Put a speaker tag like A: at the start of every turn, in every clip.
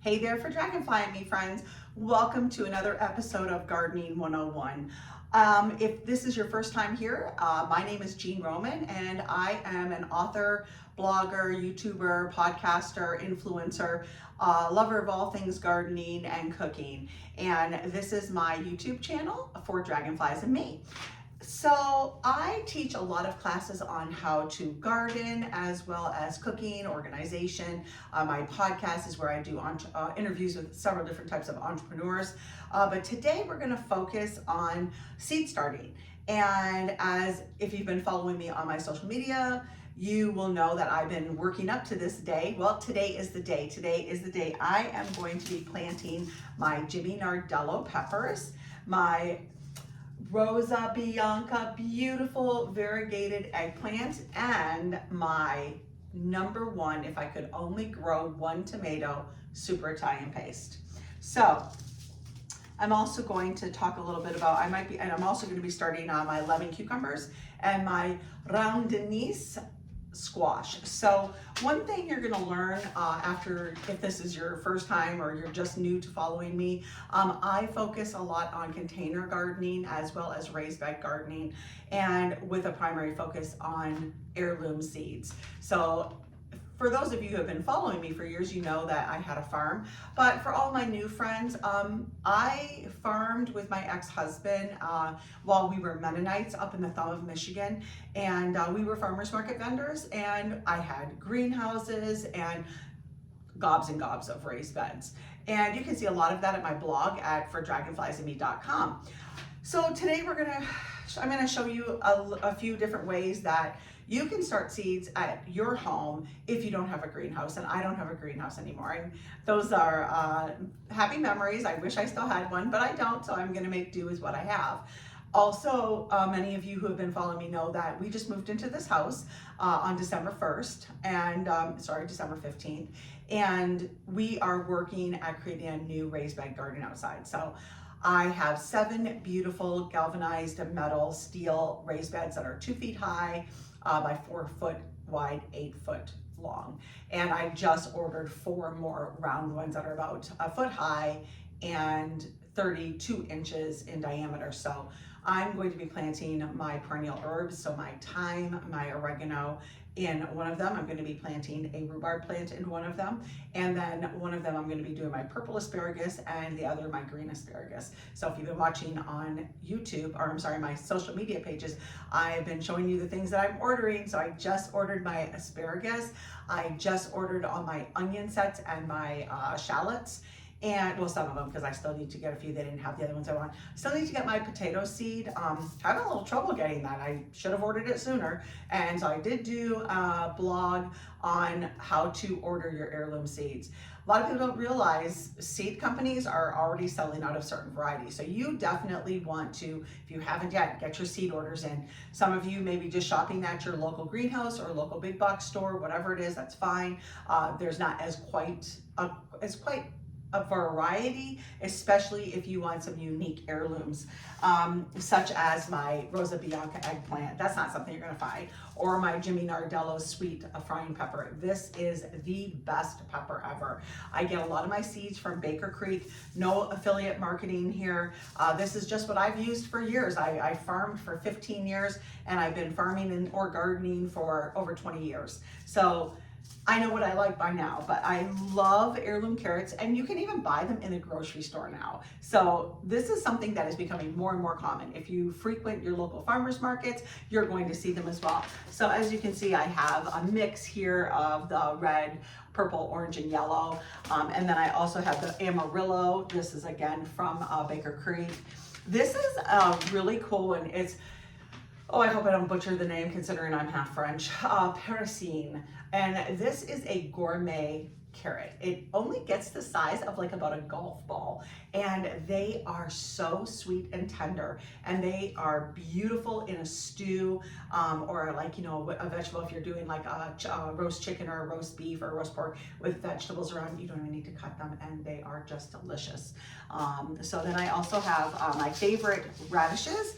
A: Hey there for Dragonfly and me friends. Welcome to another episode of Gardening 101. If this is your first time here, my name is Jean Roman and I am an author, blogger, YouTuber, podcaster, influencer, lover of all things gardening and cooking. And this is my YouTube channel for Dragonflies and me. So I teach a lot of classes on how to garden as well as cooking, organization. My podcast is where I do interviews with several different types of entrepreneurs. But today we're going to focus on seed starting. And if you've been following me on my social media, you will know that I've been working up to this day. Well, today is the day. Today is the day I am going to be planting my Jimmy Nardello peppers, my Rosa Bianca, beautiful variegated eggplant, and my number one, if I could only grow one tomato, super Italian paste. So I'm also going to talk a little bit about, I'm also going to be starting on my lemon cucumbers and my rondinise squash. So one thing you're going to learn if this is your first time or you're just new to following me, I focus a lot on container gardening as well as raised bed gardening, and with a primary focus on heirloom seeds. So for those of you who have been following me for years, you know that I had a farm. But for all my new friends, I farmed with my ex-husband while we were Mennonites up in the thumb of Michigan. And we were farmers market vendors, and I had greenhouses and gobs of raised beds. And you can see a lot of that at my blog at fordragonfliesandme.com. So today I'm gonna show you a few different ways that you can start seeds at your home if you don't have a greenhouse, and I don't have a greenhouse anymore. And those are happy memories. I wish I still had one, but I don't, so I'm gonna make do with what I have. Also, many of you who have been following me know that we just moved into this house on December 1st, and December 15th, and we are working at creating a new raised bed garden outside. So I have 7 beautiful galvanized metal steel raised beds that are 2 feet high by 4 foot wide, 8 foot long. And I just ordered 4 more round ones that are about 1 foot high and 32 inches in diameter. So I'm going to be planting my perennial herbs, so my thyme, my oregano in one of them. I'm going to be planting a rhubarb plant in one of them, and then one of them I'm going to be doing my purple asparagus and the other my green asparagus. So if you've been watching on YouTube, or I'm sorry, my social media pages, I've been showing you the things that I'm ordering. So I just ordered my asparagus, I just ordered all my onion sets and my shallots, and well, some of them, because I still need to get a few. They didn't have the other ones I want. Still need to get my potato seed. Having a little trouble getting that. I should have ordered it sooner. And so I did do a blog on how to order your heirloom seeds. A lot of people don't realize seed companies are already selling out of certain varieties. So you definitely want to, if you haven't yet, get your seed orders in. Some of you may be just shopping at your local greenhouse or local big box store, whatever it is, that's fine. There's not as quite a variety, especially if you want some unique heirlooms, such as my Rosa Bianca eggplant. That's not something you're gonna find. Or my Jimmy Nardello sweet frying pepper. This is the best pepper ever. I get a lot of my seeds from Baker Creek. No affiliate marketing here. This is just what I've used for years. I farmed for 15 years, and I've been farming or gardening for over 20 years. So I know what I like by now, but I love heirloom carrots, and you can even buy them in the grocery store now. So this is something that is becoming more and more common. If you frequent your local farmers markets, you're going to see them as well. So as you can see, I have a mix here of the red, purple, orange, and yellow. And then I also have the Amarillo. This is again from Baker Creek. This is really cool, and it's, oh, I hope I don't butcher the name considering I'm half French, Parisine. And this is a gourmet carrot. It only gets the size of like about a golf ball, and they are so sweet and tender, and they are beautiful in a stew, or like, you know, a vegetable. If you're doing like a roast chicken or a roast beef or a roast pork with vegetables around, you don't even need to cut them, and they are just delicious. So then I also have my favorite radishes.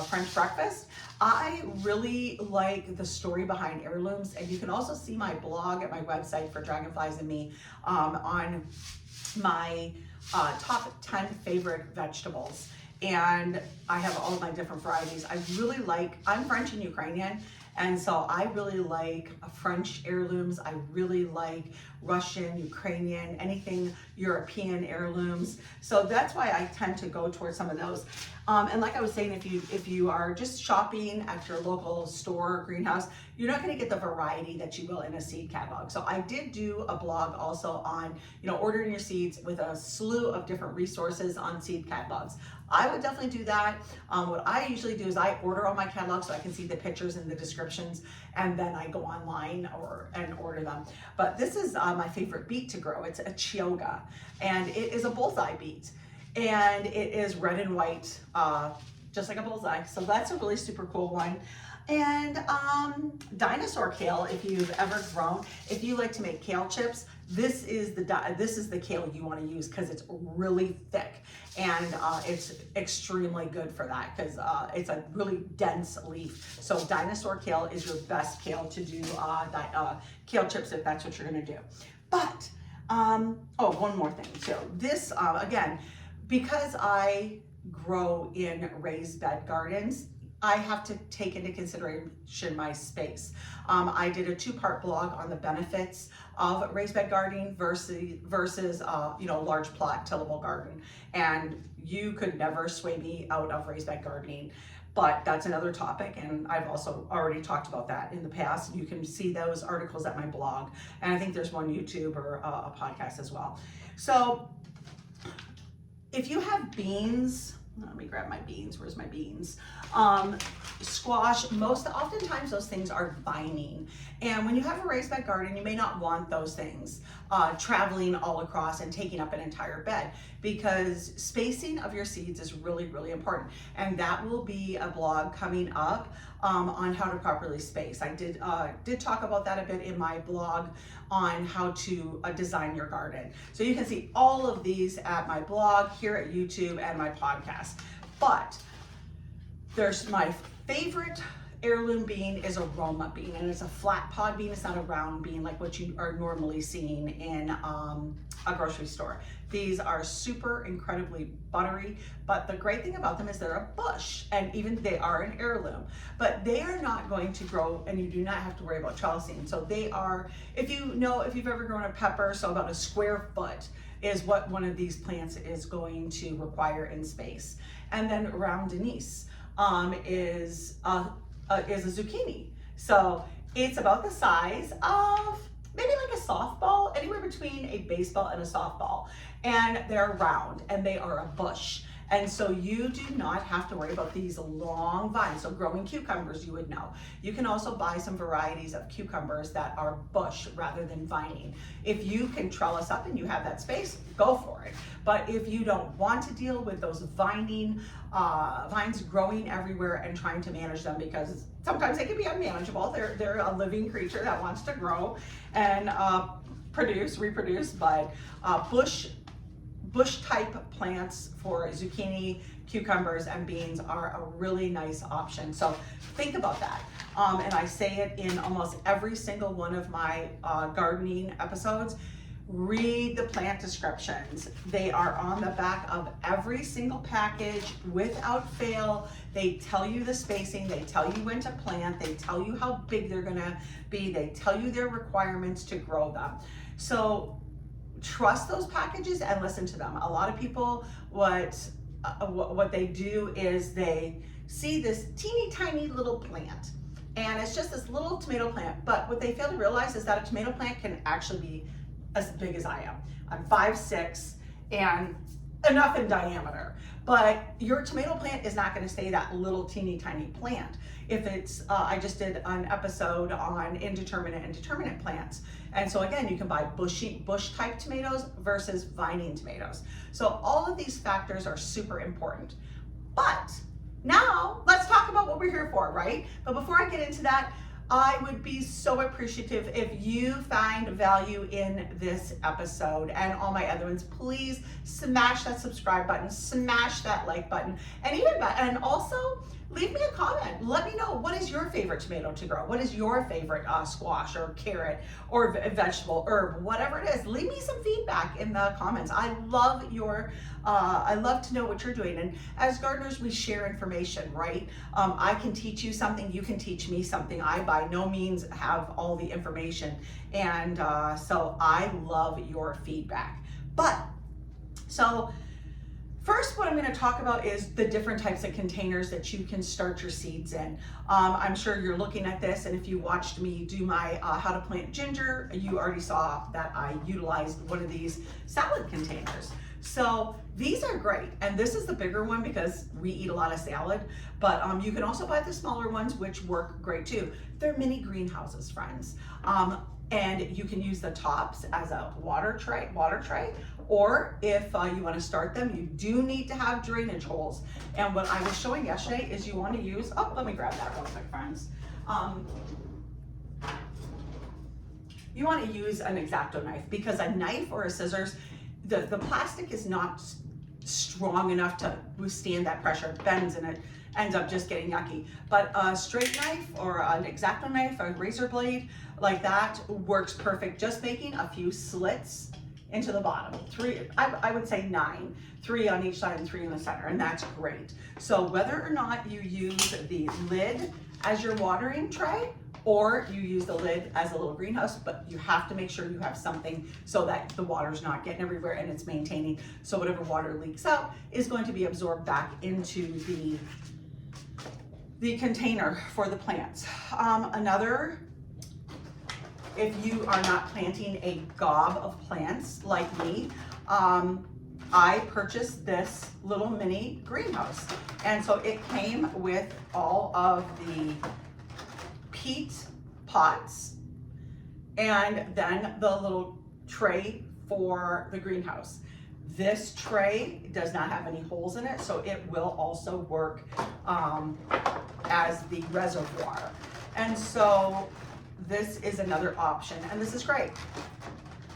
A: French breakfast. I really like the story behind heirlooms, and you can also see my blog at my website for Dragonflies and Me on my top 10 favorite vegetables. And I have all of my different varieties. I'm French and Ukrainian, and so I really like French heirlooms. I really like Russian, Ukrainian, anything European heirlooms. So that's why I tend to go towards some of those. And like I was saying, if you are just shopping at your local store or greenhouse, you're not going to get the variety that you will in a seed catalog. So I did do a blog also on, ordering your seeds with a slew of different resources on seed catalogs. I would definitely do that. What I usually do is I order all my catalogs so I can see the pictures and the descriptions, and then I go online and order them. But this is my favorite beet to grow. It's a chioga, and it is a bullseye beet, and it is red and white, just like a bullseye. So that's a really super cool one. And dinosaur kale, if you've ever grown, if you like to make kale chips, this is the kale you want to use because it's really thick, and it's extremely good for that because it's a really dense leaf. So dinosaur kale is your best kale to do kale chips if that's what you're going to do. But one more thing too. This again, because I grow in raised bed gardens, I have to take into consideration my space. I did a 2-part blog on the benefits of raised bed gardening versus large plot tillable garden. And you could never sway me out of raised bed gardening, but that's another topic. And I've also already talked about that in the past. You can see those articles at my blog. And I think there's one YouTube or a podcast as well. So if you have beans, let me grab my beans. Where's my beans? Squash, oftentimes those things are vining. And when you have a raised bed garden, you may not want those things traveling all across and taking up an entire bed, because spacing of your seeds is really, really important. And that will be a blog coming up on how to properly space. I did talk about that a bit in my blog on how to design your garden. So you can see all of these at my blog, here at YouTube, and my podcast. But there's my favorite heirloom bean is a Roma bean, and it's a flat pod bean. It's not a round bean like what you are normally seeing in a grocery store. These are super incredibly buttery, but the great thing about them is they're a bush, and even they are an heirloom, but they are not going to grow, and you do not have to worry about trellising. So they are, if you've ever grown a pepper, so about a square foot is what one of these plants is going to require in space. And then round Denise is a zucchini. So it's about the size of maybe like a softball, anywhere between a baseball and a softball. And they're round and they are a bush. And so you do not have to worry about these long vines. So growing cucumbers, you would know. You can also buy some varieties of cucumbers that are bush rather than vining. If you can trellis up and you have that space, go for it. But if you don't want to deal with those vines growing everywhere and trying to manage them, because sometimes they can be unmanageable. They're a living creature that wants to grow and reproduce, but bush type plants for zucchini, cucumbers, and beans are a really nice option. So think about that. And I say it in almost every single one of my gardening episodes. Read the plant descriptions. They are on the back of every single package without fail. They tell you the spacing, they tell you when to plant, they tell you how big they're gonna be, they tell you their requirements to grow them. So trust those packages and listen to them. A lot of people, what they do is they see this teeny tiny little plant, and it's just this little tomato plant, but what they fail to realize is that a tomato plant can actually be as big as I am. I'm 5'6" and enough in diameter, but your tomato plant is not going to stay that little teeny tiny plant. If it's, I just did an episode on indeterminate and determinate plants. And so again, you can buy bush type tomatoes versus vining tomatoes. So all of these factors are super important. But now let's talk about what we're here for, right? But before I get into that, I would be so appreciative if you find value in this episode and all my other ones. Please smash that subscribe button, smash that like button, and also leave me a comment. Let me know, what is your favorite tomato to grow? What is your favorite squash or carrot or vegetable, herb, whatever it is? Leave me some feedback in the comments. I love to know what you're doing. And as gardeners, we share information, right? I can teach you something, you can teach me something. I by no means have all the information. And so I love your feedback. So first, what I'm going to talk about is the different types of containers that you can start your seeds in. I'm sure you're looking at this, and if you watched me do my how to plant ginger, you already saw that I utilized one of these salad containers. So these are great, and this is the bigger one because we eat a lot of salad, but you can also buy the smaller ones, which work great too. They're mini greenhouses, friends. And you can use the tops as a water tray, or if you want to start them, you do need to have drainage holes. And what I was showing yesterday is you want to use, let me grab that real quick, friends. You want to use an X-Acto knife, because a knife or a scissors, the plastic is not strong enough to withstand that pressure. It bends and it ends up just getting yucky. But a straight knife or an X-Acto knife, a razor blade like that works perfect. Just making a few slits into the bottom. I would say 9, 3 on each side and 3 in the center, and that's great. So whether or not you use the lid as your watering tray, or you use the lid as a little greenhouse, but you have to make sure you have something so that the water's not getting everywhere and it's maintaining. So whatever water leaks out is going to be absorbed back into the container for the plants. If you are not planting a gob of plants like me, I purchased this little mini greenhouse. And so it came with all of the peat pots and then the little tray for the greenhouse. This tray does not have any holes in it, so it will also work as the reservoir. And so this is another option, and this is great.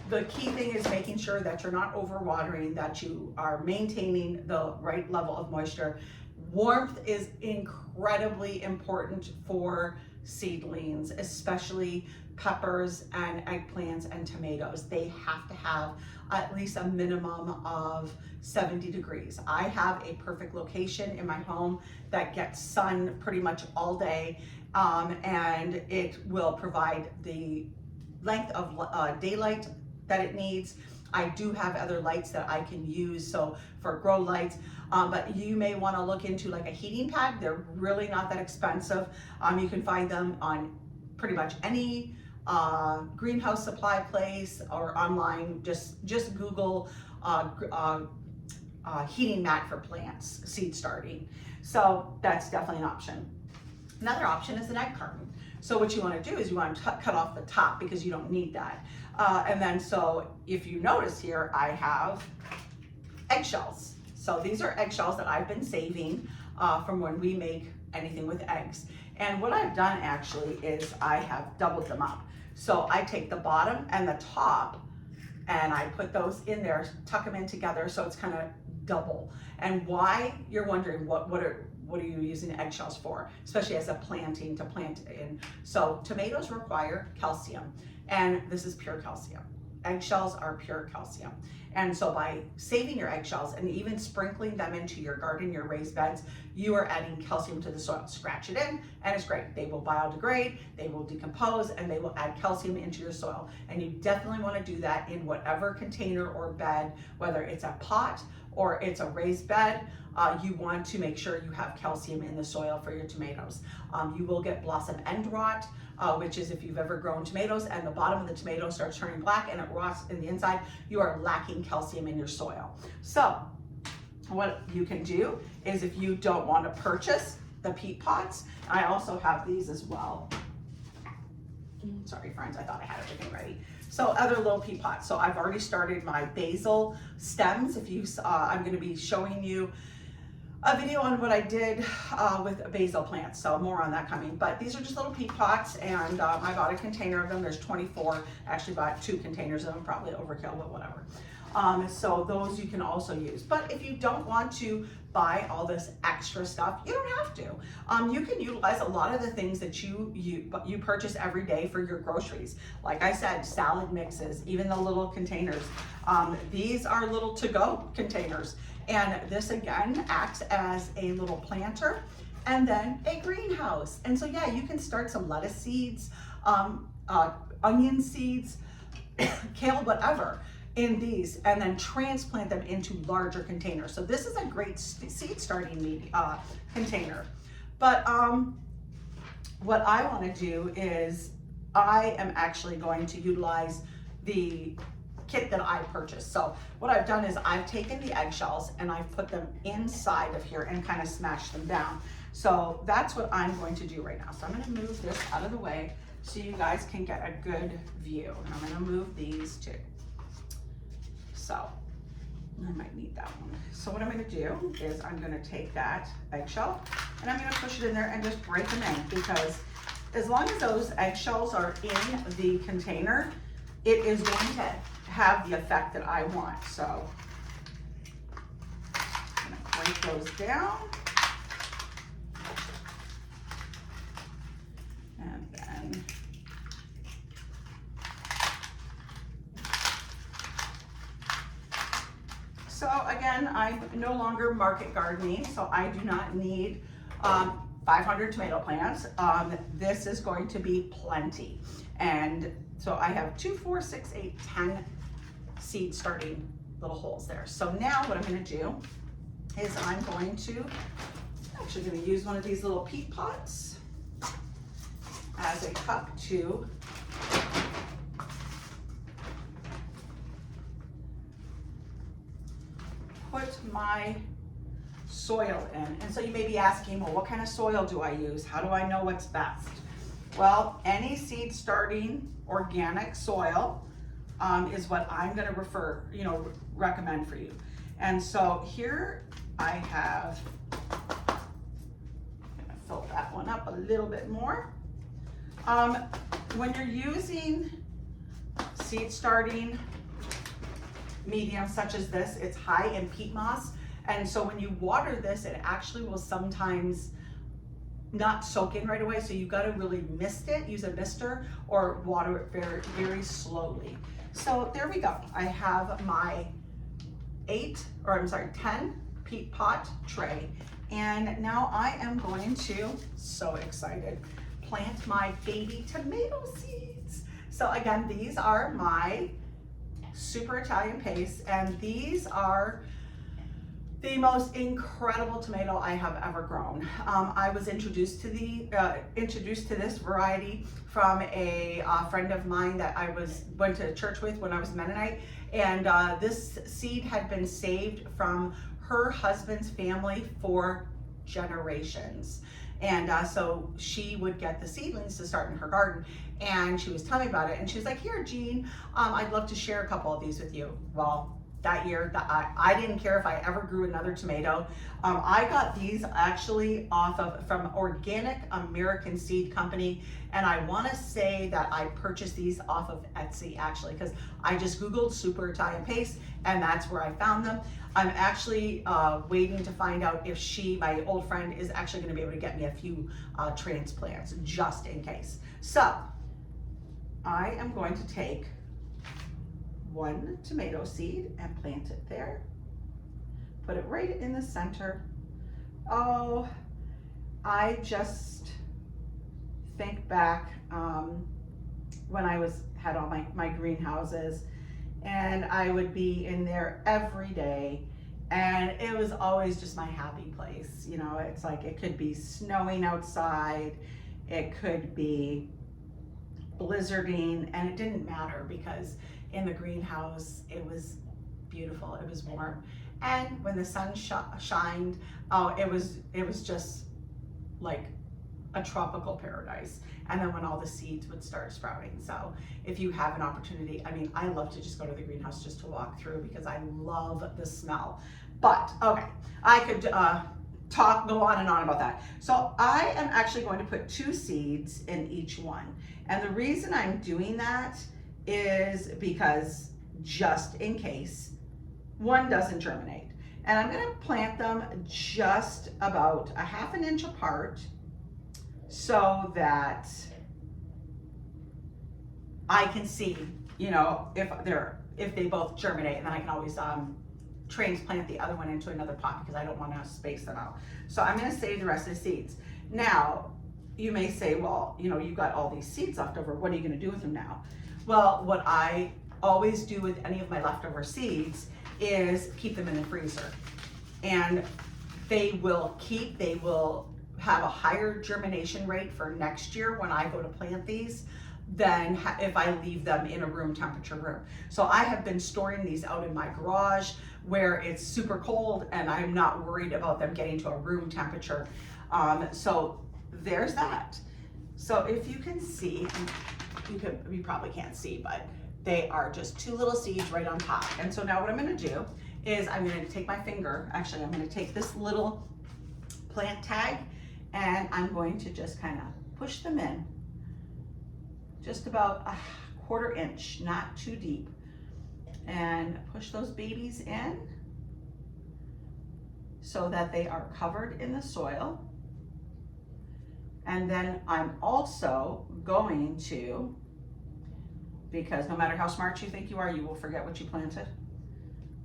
A: The key thing is making sure that you're not overwatering, that you are maintaining the right level of moisture. Warmth is incredibly important for seedlings, especially peppers and eggplants and tomatoes. They have to have at least a minimum of 70 degrees. I have a perfect location in my home that gets sun pretty much all day, and it will provide the length of daylight that it needs. I do have other lights that I can use, so for grow lights, but you may want to look into like a heating pad. They're really not that expensive. You can find them on pretty much any greenhouse supply place or online. Just Google heating mat for plants, seed starting. So that's definitely an option. Another option is an egg carton. So what you want to do is you want to cut off the top because you don't need that. And then so if you notice here, I have eggshells. So these are eggshells that I've been saving from when we make anything with eggs. And what I've done actually is I have doubled them up. So I take the bottom and the top and I put those in there, tuck them in together so it's kind of double. And why, you're wondering, what are you using eggshells for, especially as a planting to plant in? So tomatoes require calcium, and this is pure calcium. Eggshells are pure calcium. And so by saving your eggshells and even sprinkling them into your garden, your raised beds, you are adding calcium to the soil. Scratch it in and it's great. They will biodegrade, they will decompose, and they will add calcium into your soil. And you definitely want to do that in whatever container or bed, whether it's a pot or it's a raised bed. You want to make sure you have calcium in the soil for your tomatoes. You will get blossom end rot, which is if you've ever grown tomatoes and the bottom of the tomato starts turning black and it rots in the inside, you are lacking calcium in your soil. So what you can do is, if you don't want to purchase the peat pots, I also have these as well. Sorry friends, I thought I had everything ready. So other little peat pots. So I've already started my basil stems. I'm going to be showing you a video on what I did with basil plants, so more on that coming. But these are just little peat pots, and I bought a container of them. There's 24. Actually bought 2 containers of them, probably overkill, but whatever. So those you can also use. But if you don't want to buy all this extra stuff, you don't have to. You can utilize a lot of the things that you purchase every day for your groceries. Like I said, salad mixes, even the little containers. These are little to-go containers. And this again acts as a little planter and then a greenhouse. And so yeah, you can start some lettuce seeds, onion seeds, kale, whatever, in these, and then transplant them into larger containers. So this is a great seed starting container. But what I want to do is I am actually going to utilize the kit that I purchased. So what I've done is I've taken the eggshells and I've put them inside of here and kind of smashed them down. So that's what I'm going to do right now. So I'm going to move this out of the way so you guys can get a good view. And I'm going to move these too. So I might need that one. So what I'm going to do is I'm going to take that eggshell and I'm going to push it in there and just break them in, because as long as those eggshells are in the container, it is going to have the effect that I want. So I'm going to break those down. And then so again, I'm no longer market gardening, so I do not need 500 tomato plants. This is going to be plenty. And so I have 2, 4, 6, 8, 10 seed starting little holes there. So now what I'm going to do is I'm actually going to use one of these little peat pots as a cup to put my soil in. And so you may be asking, well, what kind of soil do I use? How do I know what's best? Well, any seed starting organic soil is what I'm going to recommend for you. And so here I have, I'm going to fill that one up a little bit more. When you're using seed starting medium such as this, it's high in peat moss. And so when you water this, it actually will sometimes not soak in right away. So you got to really mist it, use a mister, or water it very, very slowly. So there we go. I have my 10 peat pot tray. And now I am going to, so excited, plant my baby tomato seeds. So again, these are my Super Italian Pace, and these are the most incredible tomato I have ever grown. I was introduced to this variety from a friend of mine that I went to church with when I was Mennonite, and this seed had been saved from her husband's family for generations. And so she would get the seedlings to start in her garden, and she was telling me about it, and she was like, here, Jean, I'd love to share a couple of these with you. Well, that year, I didn't care if I ever grew another tomato. I got these actually from Organic American Seed Company, and I want to say that I purchased these off of Etsy actually, because I just Googled Super Italian Pace, and that's where I found them. I'm actually waiting to find out if my old friend, is actually going to be able to get me a few transplants just in case. So I am going to take one tomato seed and plant it there. Put it right in the center. Oh, I just think back when I had all my greenhouses, and I would be in there every day, and it was always just my happy place. You know, it's like it could be snowing outside, it could be blizzarding, and it didn't matter, because in the greenhouse it was beautiful, it was warm, and when the sun shined, oh, it was just like a tropical paradise. And then when all the seeds would start sprouting. So if you have an opportunity, I mean, I love to just go to the greenhouse just to walk through, because I love the smell. But okay, I could go on and on about that. So I am actually going to put 2 seeds in each one. And the reason I'm doing that is because just in case one doesn't germinate. And I'm gonna plant them just about a ½ inch apart so that I can see, you know, if they both germinate, and then I can always transplant the other one into another pot because I don't want to space them out. So I'm going to save the rest of the seeds. Now, you may say, well, you know, you've got all these seeds left over. What are you going to do with them now? Well, what I always do with any of my leftover seeds is keep them in the freezer. And they will have a higher germination rate for next year when I go to plant these than if I leave them in a room temperature room. So I have been storing these out in my garage where it's super cold and I'm not worried about them getting to a room temperature. So there's that. So if you can see, you probably can't see, but they are just 2 little seeds right on top. And so now what I'm gonna do is I'm gonna take my finger, actually I'm gonna take this little plant tag and I'm going to just kind of push them in just about a ½ inch, not too deep, and push those babies in so that they are covered in the soil. And then I'm also going to, because no matter how smart you think you are, you will forget what you planted.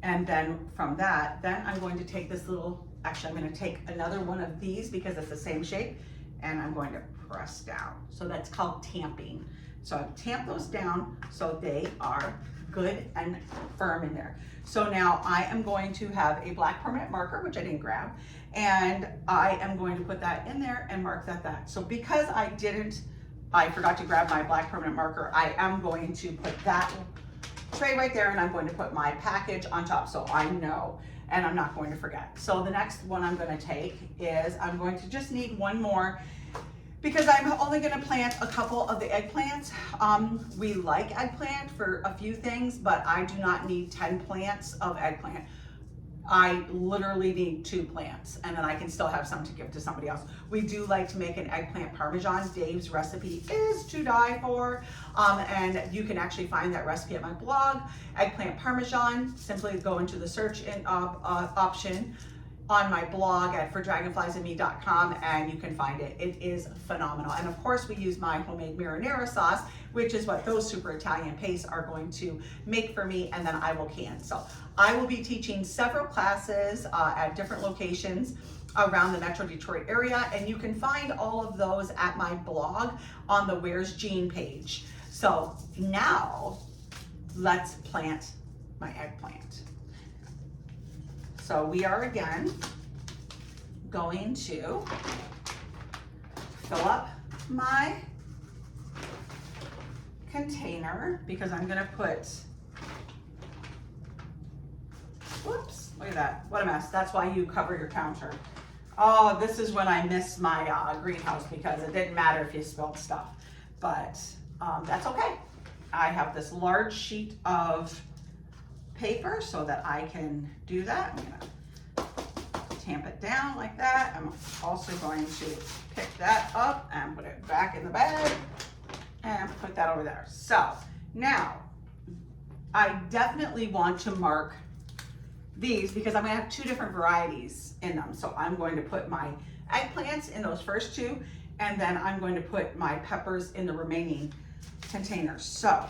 A: And then from that, then I'm going to take this little, actually I'm going to take another one of these because it's the same shape, and I'm going to press down. So that's called tamping. So I tamp those down so they are good and firm in there. So now I am going to have a black permanent marker, which I didn't grab, and I am going to put that in there and mark that. So because I forgot to grab my black permanent marker, I am going to put that tray right there, and I'm going to put my package on top so I know, and I'm not going to forget. So the next one I'm going to take is I'm going to just need one more, because I'm only going to plant a couple of the eggplants. We like eggplant for a few things, but I do not need 10 plants of eggplant. I literally need 2 plants, and then I can still have some to give to somebody else. We do like to make an eggplant parmesan. Dave's recipe is to die for, and you can actually find that recipe at my blog, eggplant parmesan. Simply go into the search option on my blog at fordragonfliesandme.com, and you can find it. It is phenomenal. And of course we use my homemade marinara sauce, which is what those super Italian pastes are going to make for me, and then I will can. So I will be teaching several classes at different locations around the Metro Detroit area, and you can find all of those at my blog on the Where's Jean page. So now let's plant my eggplant. So we are again going to fill up my container because I'm gonna put, whoops, look at that, what a mess. That's why you cover your counter. Oh, this is when I miss my greenhouse because it didn't matter if you spilled stuff, but that's okay. I have this large sheet of paper so that I can do that. I'm gonna tamp it down like that. I'm also going to pick that up and put it back in the bag and put that over there. So now I definitely want to mark these because I'm gonna have 2 different varieties in them. So I'm going to put my eggplants in those first 2, and then I'm going to put my peppers in the remaining containers. So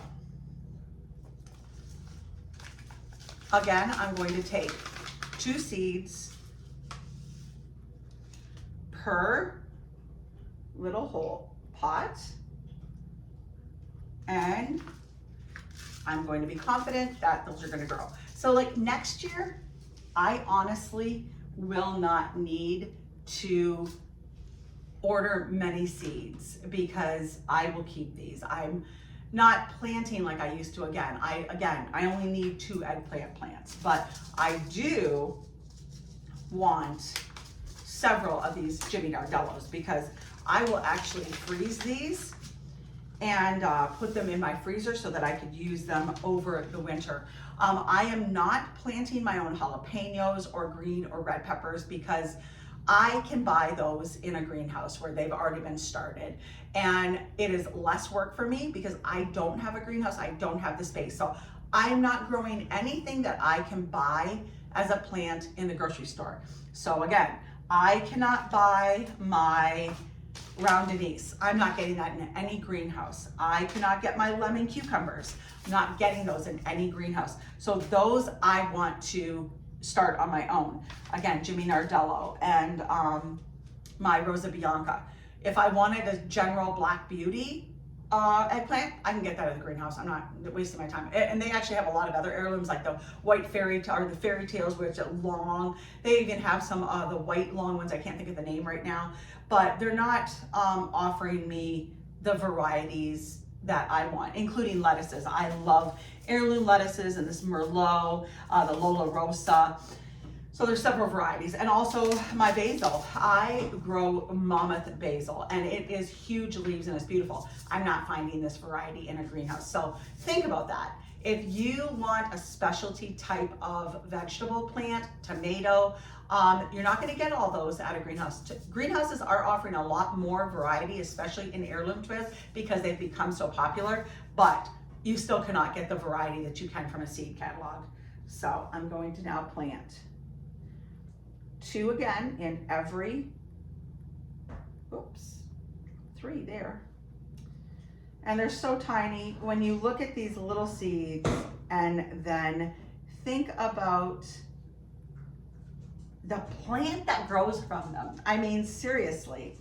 A: again, I'm going to take 2 seeds per little whole pot, and I'm going to be confident that those are going to grow. So like next year, I honestly will not need to order many seeds because I will keep these. I'm not planting like I used to again. I only need 2 eggplant plants, but I do want several of these Jimmy Nardellos because I will actually freeze these and put them in my freezer so that I could use them over the winter. I am not planting my own jalapenos or green or red peppers because I can buy those in a greenhouse where they've already been started. And it is less work for me because I don't have a greenhouse, I don't have the space. So I'm not growing anything that I can buy as a plant in the grocery store. So again, I cannot buy my round anise. I'm not getting that in any greenhouse. I cannot get my lemon cucumbers. I'm not getting those in any greenhouse. So those I want to start on my own. Again, Jimmy Nardello and my Rosa Bianca. If I wanted a general black beauty eggplant, I can get that in the greenhouse. I'm not wasting my time. And they actually have a lot of other heirlooms like the white fairy or the fairy tales, which are long. They even have some the white long ones. I can't think of the name right now, but they're not offering me the varieties that I want, including lettuces. I love heirloom lettuces and this Merlot, the Lola Rosa. So there's several varieties. And also my basil. I grow mammoth basil and it is huge leaves and it's beautiful. I'm not finding this variety in a greenhouse. So think about that. If you want a specialty type of vegetable plant, tomato, you're not going to get all those at a greenhouse. Greenhouses are offering a lot more variety, especially in heirloom twists, because they've become so popular, but you still cannot get the variety that you can from a seed catalog. So I'm going to now plant 2 again in every, 3 there. And they're so tiny. When you look at these little seeds and then think about the plant that grows from them. I mean, seriously,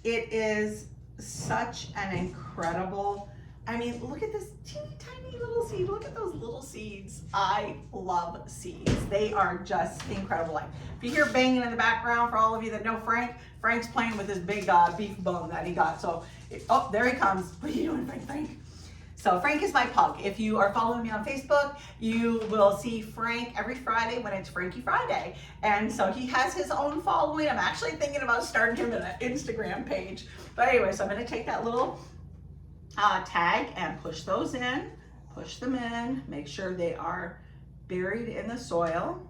A: it is such an incredible, I mean, look at this teeny tiny little seed. Look at those little seeds. I love seeds. They are just incredible. Like, if you hear banging in the background, for all of you that know Frank, Frank's playing with his big beef bone that he got. So, oh, there he comes. What are you doing, Frank? So Frank is my pug. If you are following me on Facebook, you will see Frank every Friday when it's Frankie Friday. And so he has his own following. I'm actually thinking about starting him an Instagram page. But anyway, so I'm gonna take that little tag and push those in, push them in, make sure they are buried in the soil.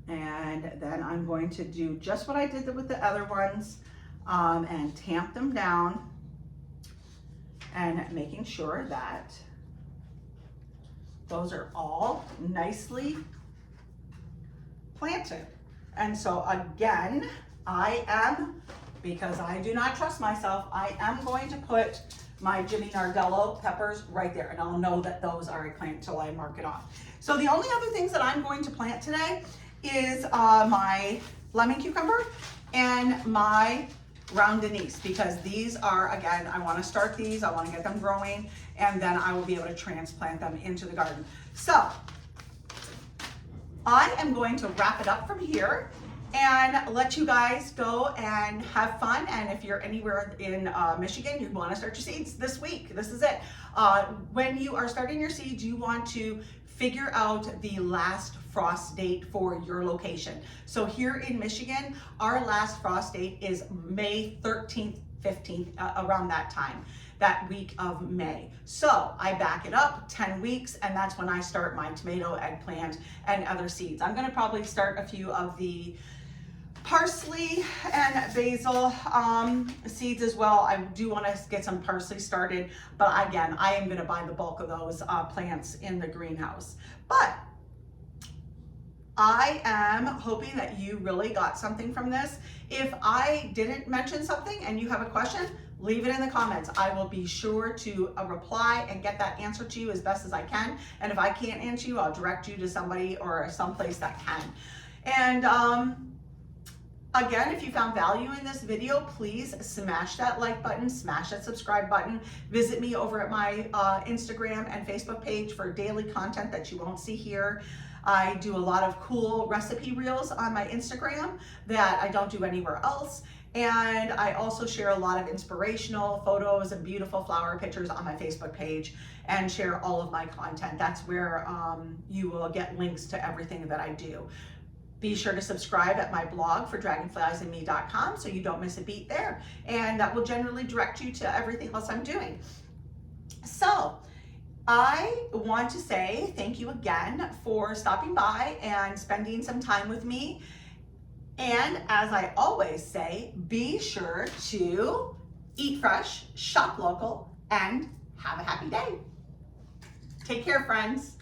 A: And then I'm going to do just what I did with the other ones and tamp them down and making sure that those are all nicely planted. And so again, because I do not trust myself, I am going to put my Jimmy Nardello peppers right there, and I'll know that those are a plant until I mark it off. So the only other things that I'm going to plant today is my lemon cucumber and my round anise, because these are, again, I want to start these, I want to get them growing, and then I will be able to transplant them into the garden. So I am going to wrap it up from here and let you guys go and have fun. And if you're anywhere in Michigan, you want to start your seeds this week, this is it. When you are starting your seeds, you want to figure out the last frost date for your location. So here in Michigan, our last frost date is May 13th, 15th, around that time, that week of May. So I back it up 10 weeks, and that's when I start my tomato, eggplant, and other seeds. I'm gonna probably start a few of the parsley and basil seeds as well. I do want to get some parsley started, but again, I am going to buy the bulk of those plants in the greenhouse. But I am hoping that you really got something from this. If I didn't mention something and you have a question, leave it in the comments. I will be sure to reply and get that answer to you as best as I can. And if I can't answer you, I'll direct you to somebody or someplace that can. And again, if you found value in this video, please smash that like button, smash that subscribe button. Visit me over at my Instagram and Facebook page for daily content that you won't see here. I do a lot of cool recipe reels on my Instagram that I don't do anywhere else. And I also share a lot of inspirational photos and beautiful flower pictures on my Facebook page and share all of my content. That's where you will get links to everything that I do. Be sure to subscribe at my blog for dragonfliesandme.com so you don't miss a beat there. And that will generally direct you to everything else I'm doing. So I want to say thank you again for stopping by and spending some time with me. And as I always say, be sure to eat fresh, shop local, and have a happy day. Take care, friends.